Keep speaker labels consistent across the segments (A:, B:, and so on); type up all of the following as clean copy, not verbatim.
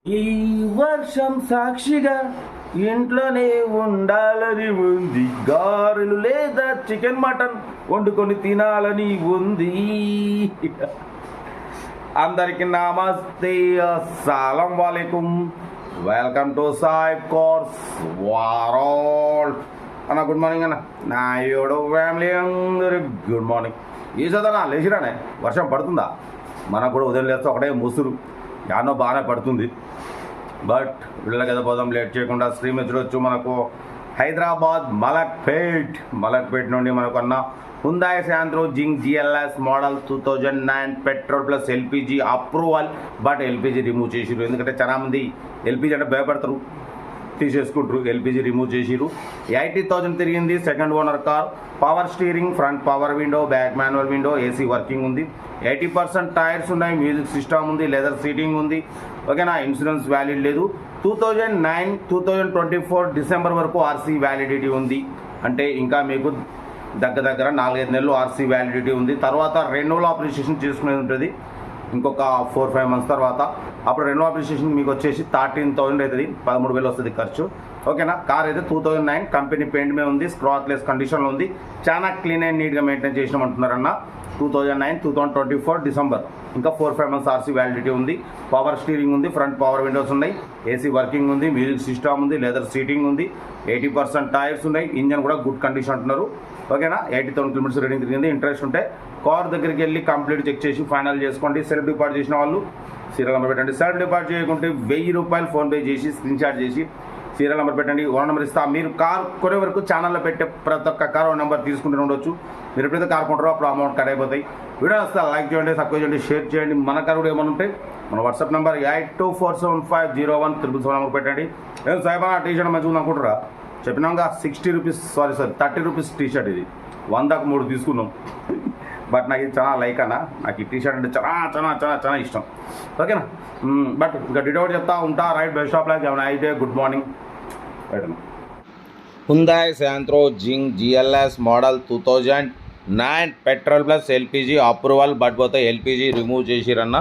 A: ఈ వర్షం సాక్షిగా ఇంట్లోనే ఉండాలని ఉంది, గారెలు లేదా చికెన్ మటన్ వండుకొని తినాలని ఉంది. అందరికి నమస్తే, అస్సలం వాలేకుం, welcome to Sai course world అన్న. గుడ్ మార్నింగ్ అన్న, నా యోడో ఫ్యామిలీ అందరు గుడ్ మార్నింగ్. ఈ చదవనా లేచిరానే, వర్షం పడుతుందా? మనకు కూడా ఉదయం లేస్తే ఒకటే ముసురు, యానో బాగానే పడుతుంది. బట్ వీళ్ళకి కదా పోదాం లేట్ చేయకుండా. శ్రీమతి చూడొచ్చు మనకు హైదరాబాద్ మలక్పేట్ నుండి మనకు అన్న Hyundai Santro Xing GLS model 2009 petrol plus LPG approval. But LPG remove చేసిరు, ఎందుకంటే చాలామంది ఎల్పిజి అంటే భయపడతారు, తీసేసుకుంటారు. ఎల్పిజి రిమూవ్ చేసిరు. 80,000 తిరిగింది. Second owner car, power steering, front power window, back manual window, AC working ఉంది. 80% టైర్స్ ఉన్నాయి, మ్యూజిక్ సిస్టమ్ ఉంది, లెదర్ సీటింగ్ ఉంది. ఓకేనా, ఇన్సూరెన్స్ వ్యాలిడ్ లేదు. 2024 డిసెంబర్ వరకు ఆర్సీ వ్యాలిడిటీ ఉంది. అంటే ఇంకా మీకు దగ్గర 4-5 నెలలు ఆర్సీ వ్యాలిడిటీ ఉంది. తర్వాత రెన్యువల్ అప్రిషియేషన్ చేసుకునేది ఉంటుంది ఇంకొక 4-5 మంత్స్ తర్వాత. అప్పుడు రెన్యువల్ అప్రిషియేషన్ మీకు వచ్చేసి 13,000 అవుతుంది, 13,000 వస్తుంది ఖర్చు. ఓకేనా. కార్ అయితే 2009 కంపెనీ పెయింట్ మీద ఉంది, స్క్రాచ్లెస్ కండిషన్లో ఉంది. చాలా క్లీన్ అండ్ నీట్గా మెయింటైన్ చేసినామంటున్నారన్న. 2009 2024 డిసెంబర్, ఇంకా 4-5 మంత్స్ ఆర్సీ వ్యాలిడిటీ ఉంది. పవర్ స్టీరింగ్ ఉంది, ఫ్రంట్ పవర్ విండోస్ ఉన్నాయి, ఏసీ వర్కింగ్ ఉంది, మ్యూజిక్ సిస్టమ్ ఉంది, లెదర్ సీటింగ్ ఉంది. 80% టైర్స్ ఉన్నాయి, ఇంజన్ కూడా గుడ్ కండిషన్ అంటున్నారు. ఓకేనా. 80,000 కిలోమీటర్స్ రీడింగ్ తిరిగింది. ఇంట్రెస్ట్ ఉంటే కార్ దగ్గరికి వెళ్ళి కంప్లీట్ చెక్ చేసి ఫైనల్ చేసుకోండి. సెల్ఫ్ డిపాజిట్ చేసిన వాళ్ళు సీరియల్ నెంబర్ పెట్టండి. సెల్ఫ్ డిపాజిట్ చేయకుంటే 1000 రూపాయలు ఫోన్పే చేసి స్క్రీన్ షాట్ చేసి సీరియల్ నెంబర్ పెట్టండి. ఓన్ నెంబర్ ఇస్తా. మీరు కార్ కొనే వరకు ఛానల్లో పెట్టే ప్రతి ఒక్క కార్ ఓన్ నెంబర్ తీసుకుంటూ ఉండొచ్చు. మీరు ఎప్పుడైతే కార్ కొంటారో అప్పుడు అమౌంట్ కట్ అయిపోతాయి. వీడియో వస్తే లైక్ చేయండి, సబ్స్క్రైబ్ చేయండి, షేర్ చేయండి. మన కార్ కూడా ఏమైనా ఉంటే మన వాట్సాప్ నెంబర్ 8247501777 నెంబర్ పెట్టండి. ఏం సాయిబా టీషర్ట్ మంచిగా ఉంది అనుకుంటారా? చెప్పినాక 60 రూపీస్, సారీ 30 రూపీస్ టీషర్ట్. ఇది 100కు 3 తీసుకున్నాం. బట్ నాకు ఇది చాలా లైక్ అన్న, నాకు ఈ టీషర్ట్ అంటే చాలా ఇష్టం. ఓకేనా. బట్ ఇంకా డీటెయిల్ చెప్తా ఉంటా. రైట్ బెస్ట్ షాప్ లైక్ ఏమైనా అయితే గుడ్ మార్నింగ్. రైట్ అన్న. Hyundai Santro Xing GLS model 2009 petrol plus LPG approval. But పోతే ఎల్పిజి రిమూవ్ చేసిరన్న.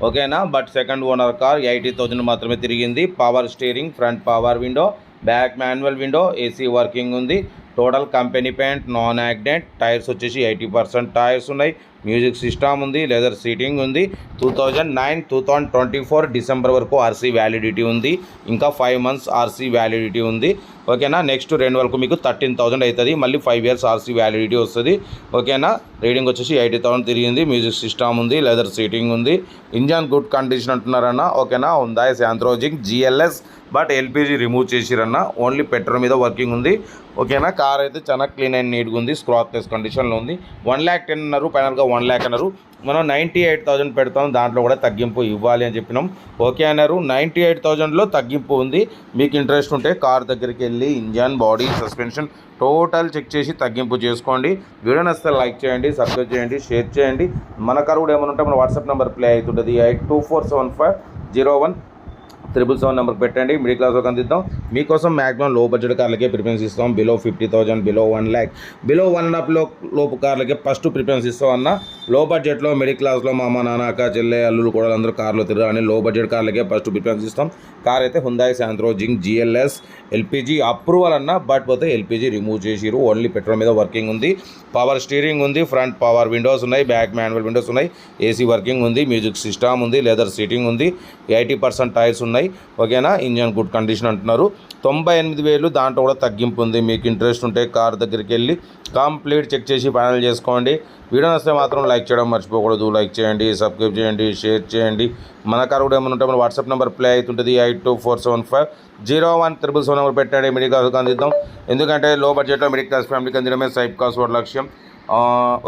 A: ఓకేనా. బట్ సెకండ్ ఓనర్ కార్, 80,000 మాత్రమే తిరిగింది. Power steering, front power window, back manual window, AC working ఉంది. Total company paint, non accident. Tyres వచ్చేసి 80% tyres ఉన్నాయి, music system ఉంది, leather seating ఉంది. 2009 2024 డిసెంబర్ వరకు ఆర్సీ వ్యాలిడిటీ ఉంది. ఇంకా 5 మంత్స్ ఆర్సీ వ్యాలిడిటీ ఉంది. ఓకేనా. నెక్స్ట్ రెన్యువల్కు మీకు 13,000 అవుతుంది. మళ్ళీ 5 ఇయర్స్ ఆర్సీ వ్యాలిడిటీ వస్తుంది. ఓకేనా. రీడింగ్ వచ్చేసి 80,000 తిరిగింది. మ్యూజిక్ సిస్టమ్ ఉంది, లెదర్ సీటింగ్ ఉంది. ఇంజన్ గుడ్ కండిషన్ అంటున్నారన్న. ఓకేనా. Hyundai Santro Xing GLS but LPG remove చేసిరన్న. ఓన్లీ పెట్రోల్ మీద వర్కింగ్ ఉంది. ఓకేనా. కార్ అయితే చాలా క్లీన్ అండ్ నీట్గా ఉంది, స్క్రాచ్లెస్ కండిషన్లో ఉంది. 1,10,000 అన్నారు, ఫైనల్గా 1,00,000 అన్నారు. మనం 98,000 పెడతాం, దాంట్లో కూడా తగ్గింపు ఇవ్వాలి అని చెప్పినాం. ఓకే అన్నారు. 98,000లో తగ్గింపు ఉంది. మీకు ఇంట్రెస్ట్ ఉంటే కార్ దగ్గరికి వెళ్ళి engine, body, suspension total check చేసి తగ్గింపు చేసుకోండి. వీడియో నచ్చితే లైక్ చేయండి, సబ్స్క్రైబ్ చేయండి, షేర్ చేయండి. మన కార్ కూడా ఏమైనా ఉంటే మన వాట్సాప్ నెంబర్ ప్లే అవుతుంటుంది. 8247501777 నెంబర్ పెట్టండి. మిడిల్ క్లాస్లో అందిద్దాం. మీకోసం మ్యాక్సిమం లో బడ్జెట్ కార్లకే ప్రిఫరెన్స్ ఇస్తాం. బిలో 50,000, బిలో 1 lakh, బిలో 1.5 లోపు కార్లకే ఫస్ట్ ప్రిఫరెన్స్ ఇస్తాం అన్న. లో బడ్జెట్లో, మిడిల్ క్లాస్లో మా అమ్మ, నాన్న, అక్క, చెల్లె, అల్లులు కూడా అందరూ కార్లో తిరగాలని లో బడ్జెట్ కార్లకే ఫస్ట్ ప్రిఫరెన్స్ ఇస్తాం. కార్ అయితే హుందాయ్ Santro Xing GLS LPG approval అన్న. బట్ పోతే ఎల్పిజి రిమూవ్ చేసిరు, ఓన్లీ పెట్రోల్ మీద వర్కింగ్ ఉంది. పవర్ స్టీరింగ్ ఉంది, ఫ్రంట్ పవర్ విండోస్ ఉన్నాయి, బ్యాక్ మాన్యువల్ విండోస్ ఉన్నాయి, ఏసీ వర్కింగ్ ఉంది, మ్యూజిక్ సిస్టమ్ ఉంది, లెదర్ సీటింగ్ ఉంది. 80% టైర్స్ ఉన్నాయి. ఓకేనా. ఇంజన్ గుడ్ కండిషన్ అంటున్నారు. 98,000 దాంట్లో కూడా తగ్గింపు ఉంది. మీకు ఇంట్రెస్ట్ ఉంటే కార్ దగ్గరికి వెళ్ళి కంప్లీట్ చెక్ చేసి ఫైనల్ చేసుకోండి. వీడియో నచ్చితే మాత్రం లైక్ చేయడం మర్చిపోకూడదు. లైక్ చేయండి, సబ్స్క్రైబ్ చేయండి, షేర్ చేయండి. మన కార్ కూడా ఏమైనా ఉంటే మన వాట్సాప్ నెంబర్ ప్లే అవుతుంటుంది. 8247501777 నెంబర్ పెట్టండి. మిడిల్ క్లాస్కి అందిద్దాం. ఎందుకంటే లో బడ్జెట్లో మిడిల్ క్లాస్ ఫ్యామిలీకి అందడమే సైప్ కాస్ట్ వాడి లక్ష్యం.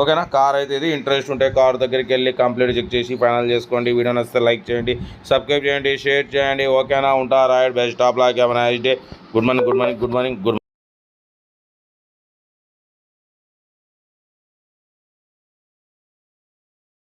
A: ఓకేనా. కార్ అయితే ఇది ఇంట్రెస్ట్ ఉంటే కార్ దగ్గరికి వెళ్ళి కంప్లీట్ చెక్ చేసి ఫైనల్ చేసుకోండి. వీడియో నచ్చితే లైక్ చేయండి, సబ్స్క్రైబ్ చేయండి, షేర్ చేయండి. ఓకేనా. ఉంటా. Right best of luck. Have a nice day. Good morning.